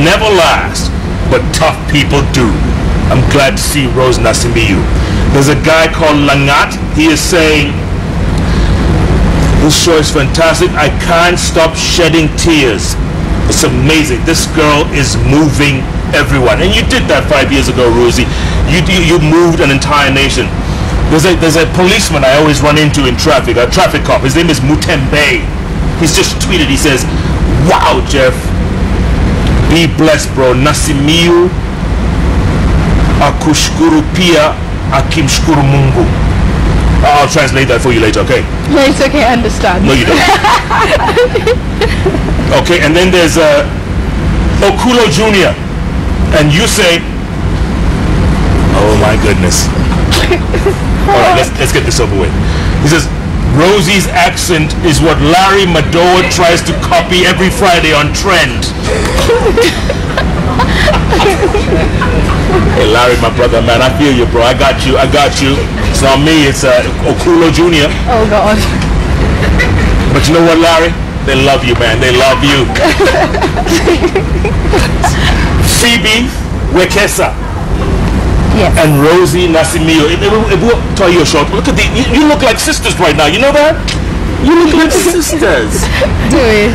never last, but tough people do. I'm glad to see Rose Nasimiyu. There's a guy called Langat. He is saying, this show is fantastic. I can't stop shedding tears. It's amazing. This girl is moving everyone. And you did that 5 years ago, Rosie. You moved an entire nation. There's a policeman I always run into in traffic, a traffic cop. His name is Mutembe. He's just tweeted, he says, wow, Jeff. Be blessed, bro. Nasimiyu akushkuru pia akimshkuru Mungu. I'll translate that for you later, okay? No, it's okay, I understand. No, you don't. Okay, and then there's Okulo Jr. And you say, oh my goodness. All right, let's get this over with. He says, Rosie's accent is what Larry Madoa tries to copy every Friday on Trend. Hey Larry, my brother, man, I feel you, bro. I got you. It's not me, it's Okulo Jr. Oh God. But you know what, Larry? They love you, man. They love you. Phoebe Wekesa. Yes. And Rosie Nasimiyu. If we'll tell you a short, look at you look like sisters right now. You know that? You look like sisters. Do we?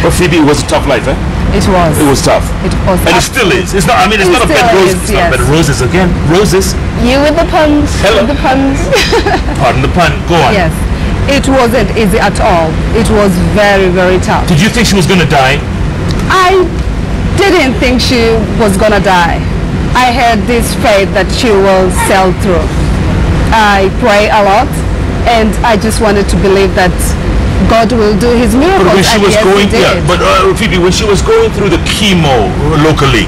But Phoebe, it was a tough life, eh? It was. It was tough. It was. And it still is. It's not. I mean, it's not a bed roses. It's not a bed of roses again. Roses. You with the puns. Hello. With the puns. Pardon the pun. Go on. Yes. It wasn't easy at all. It was very, very tough. Did you think she was going to die? I didn't think she was going to die. I had this faith that she will sail through. I pray a lot, and I just wanted to believe that God will do his miracles. But when she was Phoebe, when she was going through the chemo locally,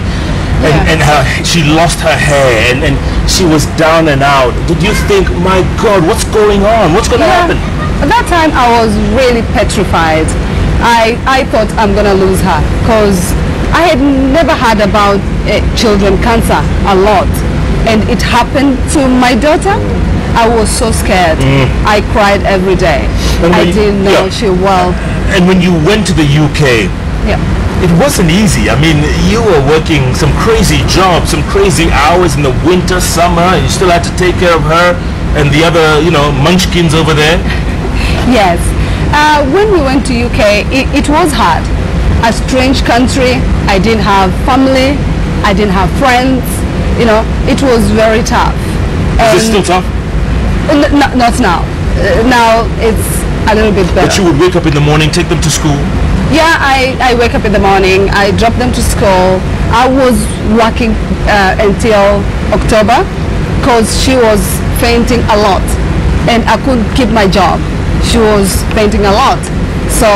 and she lost her hair, and she was down and out, did you think, my God, what's going on? What's going to happen? At that time, I was really petrified. I thought I'm going to lose her because I had never heard about children cancer a lot. And it happened to my daughter. I was so scared. I cried every day. I didn't know she well. And when you went to the UK, it wasn't easy. I mean, you were working some crazy jobs, some crazy hours in the winter, summer. You still had to take care of her and the other, munchkins over there. Yes. When we went to UK, it was hard. A strange country. I didn't have family. I didn't have friends. It was very tough. Is it still tough? Not now. Now it's a little bit better. But you would wake up in the morning, take them to school? Yeah, I wake up in the morning. I drop them to school. I was working until October because she was fainting a lot. And I couldn't keep my job. She was fainting a lot. So,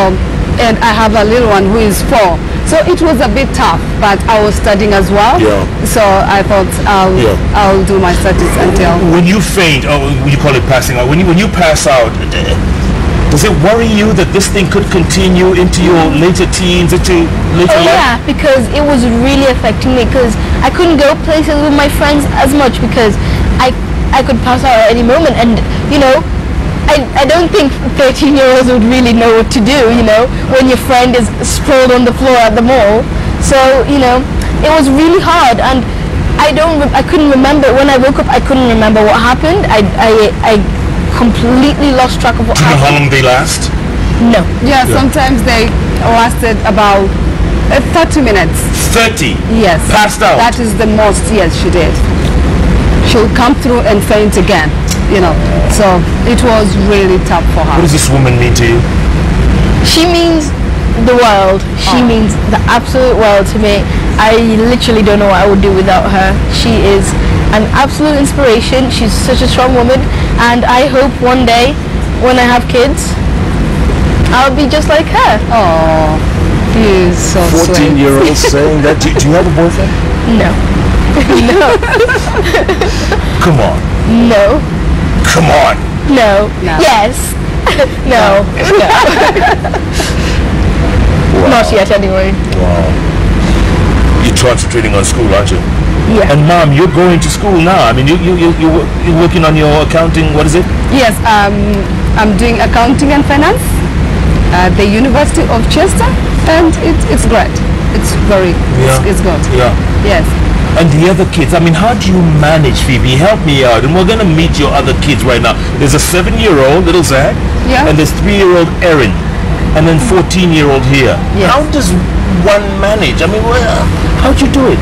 and I have a little one who is 4. So it was a bit tough, but I was studying as well. Yeah. So I thought I'll do my studies until. When you faint, or you call it passing out, when you pass out, does it worry you that this thing could continue into your later teens, into later life? Yeah, because it was really affecting me because I couldn't go places with my friends as much because I could pass out at any moment, and I don't think 13-year-olds would really know what to do, when your friend is sprawled on the floor at the mall. So, it was really hard, and I couldn't remember. When I woke up, I couldn't remember what happened. I completely lost track of what happened. Do you know how long they last? No. Yeah, sometimes they lasted about 30 minutes. 30? Yes. Passed out? That is the most, yes, she did. She'll come through and faint again. So it was really tough for her. What does this woman mean to you? She means the world. She means the absolute world to me. I literally don't know what I would do without her. She is an absolute inspiration. She's such a strong woman, and I hope one day when I have kids I'll be just like her. Oh, he is so 14-year-old saying that. Do you have a boyfriend? No. No. Come on. No. Come on. No. Yes. No. Wow. Not yet, anyway. Wow. You're concentrating on school, aren't you? Yeah. And Mom, you're going to school now. I mean, you're working on your accounting. What is it? Yes, I'm doing accounting and finance at the University of Chester, and it's great. it's good. Yeah. Yes. And the other kids, I mean, how do you manage, Phoebe? Help me out. And we're going to meet your other kids right now. There's a 7-year-old, little Zach, Yeah. and there's 3-year-old Erin, and then 14-year-old here. Yes. How does one manage? I mean, how'd you do it?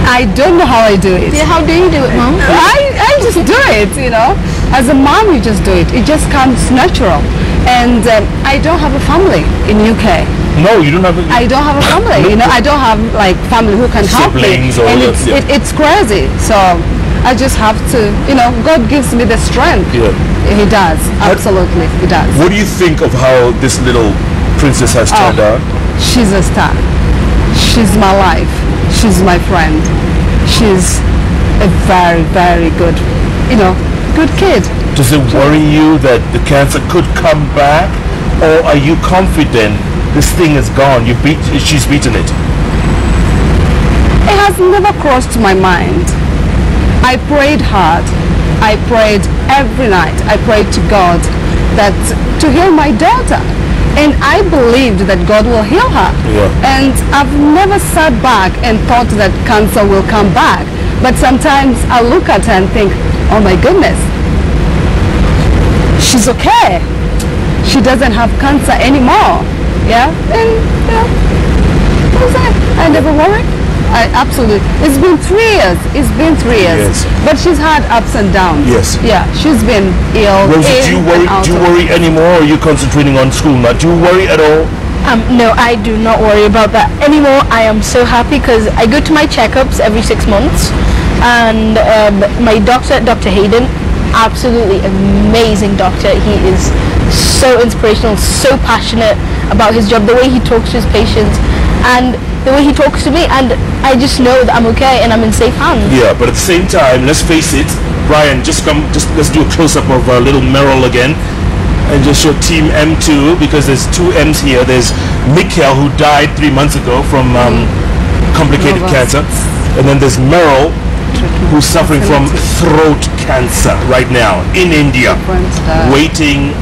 I don't know how I do it. Yeah, how do you do it, Mom? I just do it, you know. As a mom, you just do it. It just comes natural. And I don't have a family in UK. No, you don't have I don't have a family. You know, I don't have like family who can help me. Siblings or And yeah. it's crazy. So I just have to, you know, God gives me the strength. Yeah. He does. Absolutely, he does. What do you think of how this little princess has turned out? She's a star. She's my life. She's my friend. She's a very, very good, you know, good kid. Does it worry you that the cancer could come back, or are you confident this thing is gone? She's beaten it. It has never crossed my mind. I prayed hard. I prayed every night. I prayed to God that to heal my daughter. And I believed that God will heal her. Yeah. And I've never sat back and thought that cancer will come back. But sometimes I look at her and think, oh my goodness, she's okay. She doesn't have cancer anymore. Yeah, and what was that? I never worried. I absolutely. It's been 3 years. It's been 3 years. Yes. But she's had ups and downs. Yes. Yeah, she's been ill. Rosie, do you in worry? and out Do you of- worry anymore, or are you concentrating on school now? Do you worry at all? No, I do not worry about that anymore. I am so happy because I go to my checkups every 6 months, and my doctor, Dr. Hayden, absolutely amazing doctor. He is so inspirational, so passionate about his job, the way he talks to his patients, and the way he talks to me, and I just know that I'm okay and I'm in safe hands. Yeah, but at the same time, let's face it, Brian, just let's do a close-up of little Merrill again, and just show Team M2, because there's 2 M's here. There's Mikhail, who died 3 months ago from complicated cancer, and then there's Merrill, who's suffering from throat cancer right now in India, waiting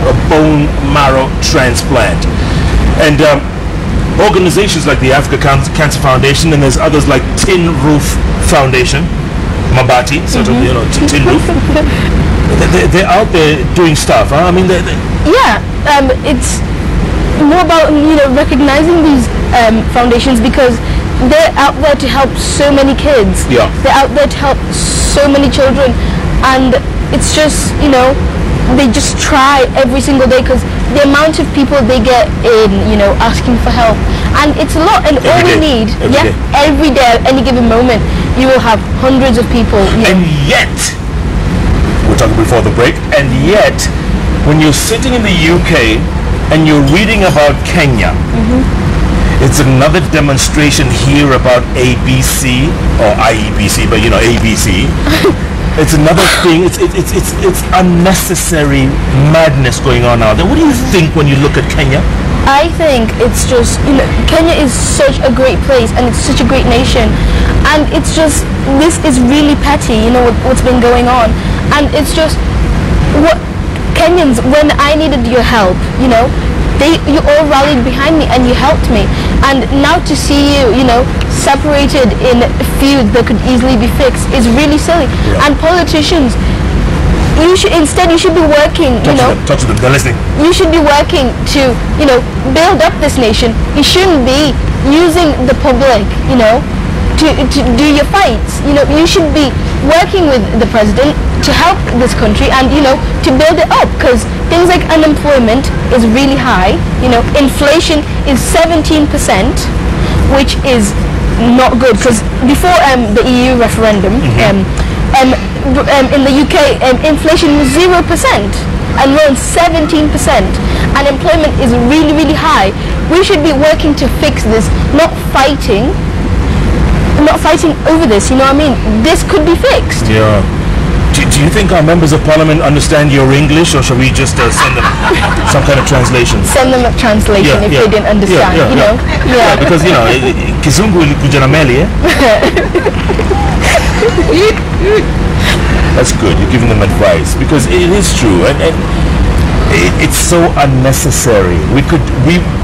a bone marrow transplant. And organizations like the Africa Cancer Foundation, and there's others like Tin Roof Foundation, Mabati, sort of, you know, Tin Roof. They're out there doing stuff. Huh? I mean, Yeah, it's more about, you know, recognizing these foundations, because they're out there to help so many kids. Yeah. They're out there to help so many children, and it's just, you know, they just try every single day, because the amount of people they get in, you know, asking for help, and it's a lot. And all we need, every day, at any given moment, you will have hundreds of people. And yet, we're talking before the break, and yet, when you're sitting in the UK and you're reading about Kenya, it's another demonstration here about ABC or IEBC, but you know, ABC. It's another thing. It's unnecessary madness going on out there. What do you think when you look at Kenya? I think it's just, you know, Kenya is such a great place, and it's such a great nation, and it's just, this is really petty, you know, what's been going on, and it's just, what Kenyans, when I needed your help, you know, you all rallied behind me and you helped me, and now to see you, you know, separated in feuds that could easily be fixed is really silly. And politicians, you should be working, Talk to them, they're listening. You should be working to, you know, build up this nation. You shouldn't be using the public, you know, to do your fights. You know, you should be working with the president to help this country and, you know, to build it up, because things like unemployment is really high. You know, inflation is 17%, which is not good, because before the EU referendum, in the UK, inflation was 0%, and we're on 17%. Unemployment is really, really high. We should be working to fix this, not fighting over this, you know what I mean? This could be fixed. Yeah. Do you think our members of parliament understand your English, or should we just send them some kind of translation? Send them a translation if they didn't understand, you know? Yeah, because, you know, Kizungu ilikuja na meli, eh? That's good. You're giving them advice, because it is true, and It's so unnecessary. We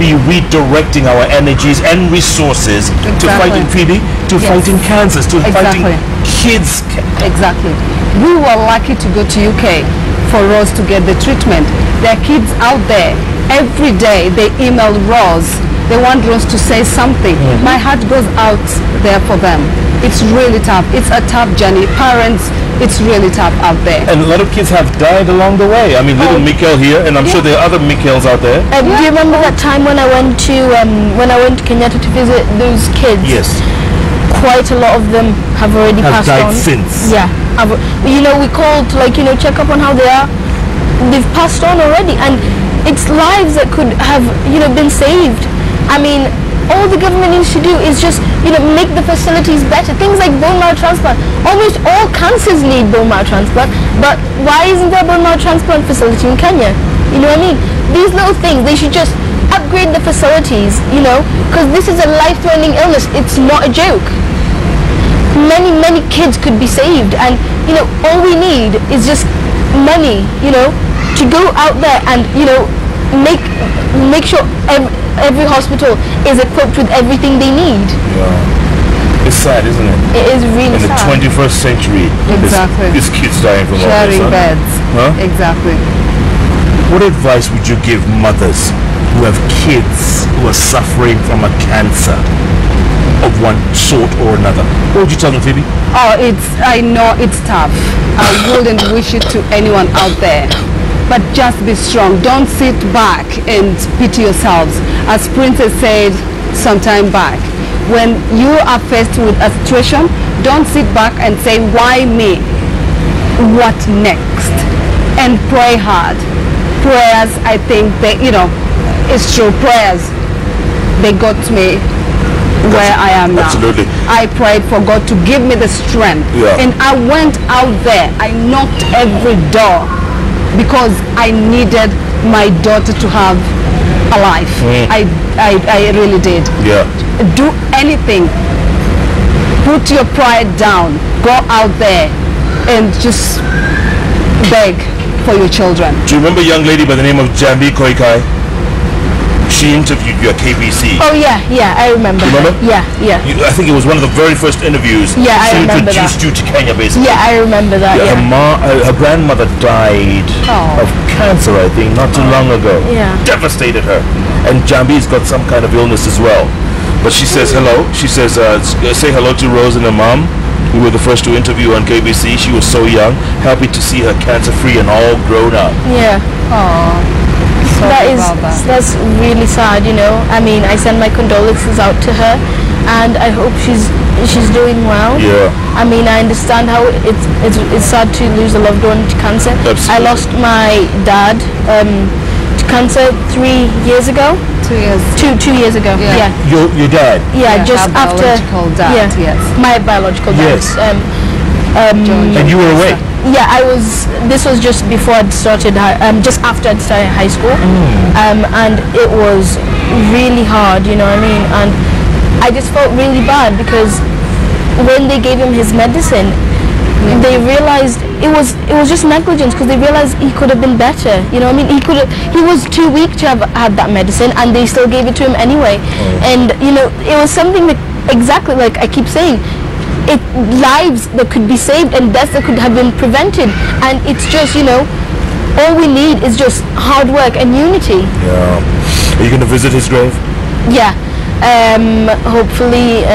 be redirecting our energies and resources to fighting TB, to fighting cancers, to fighting kids. Exactly. We were lucky to go to UK for Rose to get the treatment. There are kids out there. Every day they email Rose. They want Rose to say something. My heart goes out there for them. It's really tough. It's a tough journey. Parents, it's really tough out there. And a lot of kids have died along the way. I mean, little Mikhail here, and I'm sure there are other Mikhails out there. Do you remember that time when I went to Kenyatta to visit those kids? Yes. Quite a lot of them have already passed died on. since. Yeah. We called to check up on how they are. They've passed on already, and it's lives that could have been saved. I mean, all the government needs to do is just make the facilities better. Things like bone marrow transplant. Almost all cancers need bone marrow transplant, but why isn't there a bone marrow transplant facility in Kenya? You know what I mean? These little things, they should just upgrade the facilities, because this is a life-threatening illness. It's not a joke. Many kids could be saved, and all we need is just money, to go out there and make sure every hospital is equipped with everything they need. Yeah. It's sad, isn't it? It is really sad. In the 21st century, these kids dying from all this. Sharing beds. Huh? Exactly. What advice would you give mothers who have kids who are suffering from a cancer of one sort or another? What would you tell them, Phoebe? Oh, I know it's tough. I wouldn't wish it to anyone out there. But just be strong. Don't sit back and pity yourselves. As Princess said some time back, when you are faced with a situation, don't sit back and say, why me? What next? And pray hard. Prayers, I think, it's true. Prayers, they got me where I am now. Absolutely. I prayed for God to give me the strength. Yeah. And I went out there. I knocked every door because I needed my daughter to have a life. I really did. Yeah. Do anything. Put your pride down. Go out there and just beg for your children. Do you remember a young lady by the name of Jambi Koikai? She interviewed you at KBC. Oh yeah, I remember. You remember? Yeah. I think it was one of the very first interviews. Yeah, I remember that. She introduced you to Kenya, basically. Yeah, I remember that. Yeah. Her grandmother died of cancer, I think, not too long ago. Yeah. Devastated her. And Jambi's got some kind of illness as well. But she says hello. She says, say hello to Rose and her mom. We were the first to interview on KBC. She was so young. Happy to see her cancer-free and all grown up. Yeah. Aww. That's really sad, I mean, I send my condolences out to her, and I hope she's doing well. Yeah. I mean, I understand how it's sad to lose a loved one to cancer. Absolutely. I lost my dad to cancer 3 years ago. 2 years. 2 years ago. Yeah. Your dad? Yeah, just after. Biological dad. Yes. My biological dad. Yes. And you were away. Yeah, this was just before I'd started, just after I'd started high school. And it was really hard, you know what I mean? And I just felt really bad because when they gave him his medicine, they realized it was just negligence, because they realized he could have been better, you know what I mean? He was too weak to have had that medicine, and they still gave it to him anyway. And, it was something that, exactly like I keep saying, lives that could be saved and deaths that could have been prevented, and it's just all we need is just hard work and unity. Yeah. Are you going to visit his grave? Yeah. Hopefully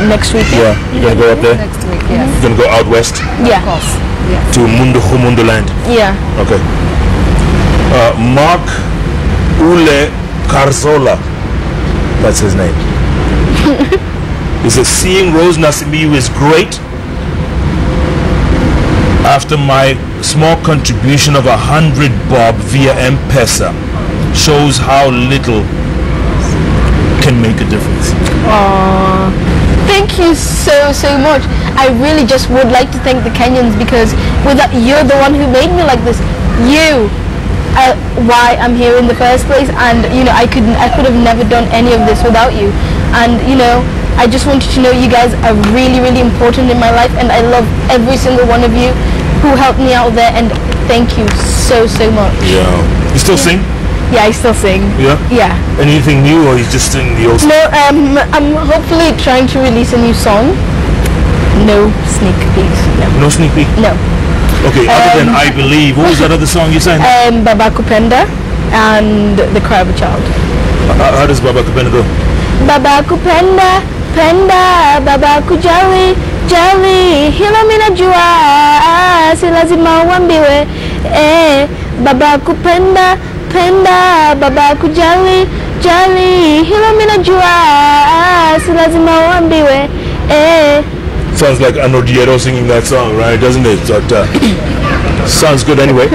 next week. Yeah. You're going to go up there? Next week, yes. You're going to go out west? Yeah. Of course. Yes. To Mundu land? Yeah. Okay. Mark Ule Carzola, that's his name. He says, seeing Rose Nasimiyu is great. After my small contribution of 100 bob via M-Pesa shows how little can make a difference. Aww. Thank you so much. I really just would like to thank the Kenyans, because you're the one who made me like this. You are why I'm here in the first place, and I could have never done any of this without you. And I just want you to know you guys are really, really important in my life, and I love every single one of you. who helped me out there, and thank you so much. Yeah. You still sing? Yeah, I still sing. Yeah? Yeah. Anything new, or you just sing the old stuff? No, I'm hopefully trying to release a new song. No sneak peeks. No. No sneak peek? No. Okay, other than I Believe, what was that other song you sang? Baba Kupenda and The Cry of a Child. How does Baba Kupenda go? Baba Kupenda, Penda, Baba Kujali, Jali, hilo mina jua, si lazima uambiwe. Baba Kupenda, Penda, Baba Kujali, Jali, hilo mina jua, si lazima uambiwe. Sounds like Anodiero singing that song, right? Doesn't it? But, sounds good anyway.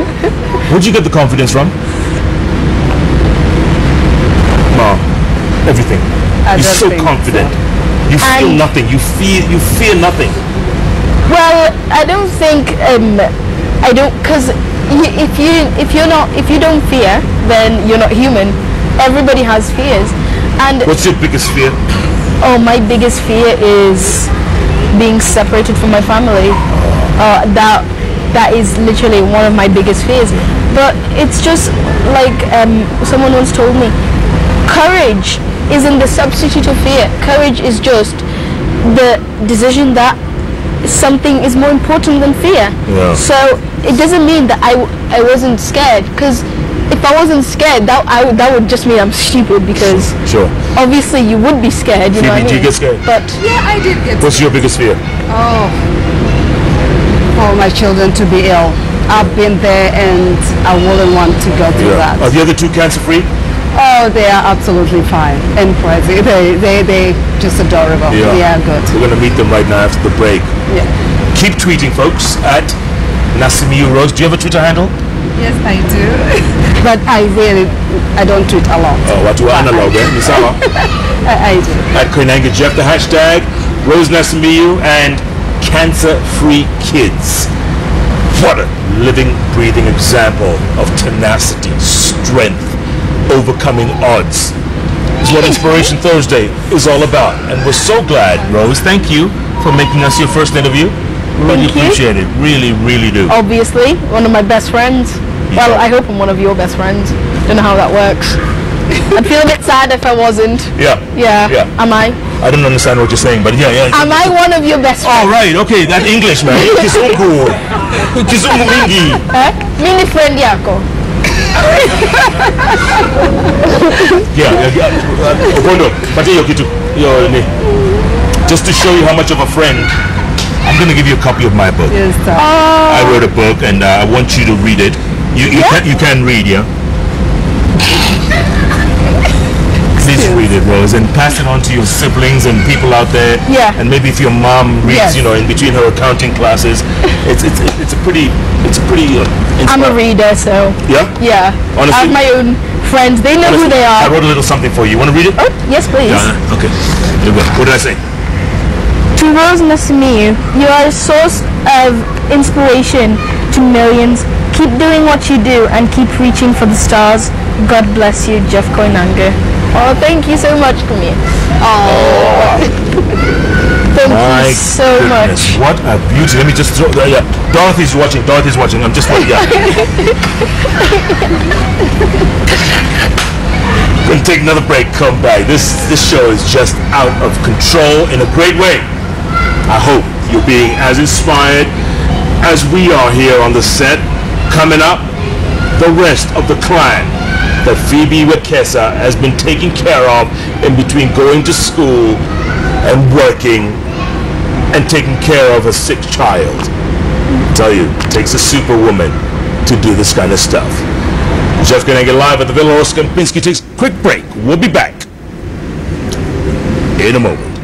Where'd you get the confidence from? Mom, everything. You're so confident. So. You feel nothing. You fear nothing. Well, I don't think I don't, because if you don't fear, then you're not human. Everybody has fears. And what's your biggest fear? Oh, my biggest fear is being separated from my family. That is literally one of my biggest fears. But it's just like someone once told me, courage isn't the substitute of fear. Courage is just the decision that something is more important than fear. Yeah. So it doesn't mean that I wasn't scared, because if I wasn't scared, that would just mean I'm stupid, because sure. Obviously you would be scared, you know what I mean? Do you get scared? But yeah, I did get What's your biggest fear? Oh, for my children to be ill. I've been there and I wouldn't want to go through that. Are the other two cancer free? Oh, they are absolutely fine and present. They just adorable. Yeah, good. We're going to meet them right now after the break. Yeah. Keep tweeting, folks, at Nasimiyu Rose. Do you have a Twitter handle? Yes, I do. But I don't tweet a lot. Oh, what do I analog, eh? I do. At Koinange Jeff, the hashtag Rose Nasimiyu and cancer-free kids. What a living, breathing example of tenacity, strength, overcoming odds. It's what Inspiration Thursday is all about. And we're so glad, Rose, thank you for making us your first interview. Really appreciate it. Really, really do. Obviously, one of my best friends. Yeah. Well, I hope I'm one of your best friends. Don't know how that works. I'd feel a bit sad if I wasn't. Yeah. Am I? I don't understand what you're saying, but yeah. Am I one of your best friends? Oh, right, okay, that English, man. Kizungu. Kizungu mingi. Mini friend yako. Just to show you how much of a friend, I'm going to give you a copy of my book. Yes, sir. I wrote a book and I want you to read it. You can read, yeah? Please read it, Rose, and pass it on to your siblings and people out there. Yeah. And maybe if your mom reads, in between her accounting classes, it's a pretty I'm a reader, so. Yeah? Yeah. Honestly? I have my own friends. They know who they are. I wrote a little something for you. You want to read it? Oh, yes, please. Yeah, okay. Here we go. What did I say? To Rose Nasimiyu, you are a source of inspiration to millions. Keep doing what you do and keep reaching for the stars. God bless you, Jeff Koinange. Oh, thank you so much, Camille. Oh, thank you so much. What a beauty. Let me just throw, Dorothy's watching. I'm just like, We're going to take another break, come back. This show is just out of control in a great way. I hope you're being as inspired as we are here on the set. Coming up, the rest of the clan that Phoebe Wekesa has been taking care of in between going to school and working and taking care of a sick child. I tell you, it takes a superwoman to do this kind of stuff. Jeff Koinange live at the Villa Oscar Kempinski takes a quick break. We'll be back in a moment.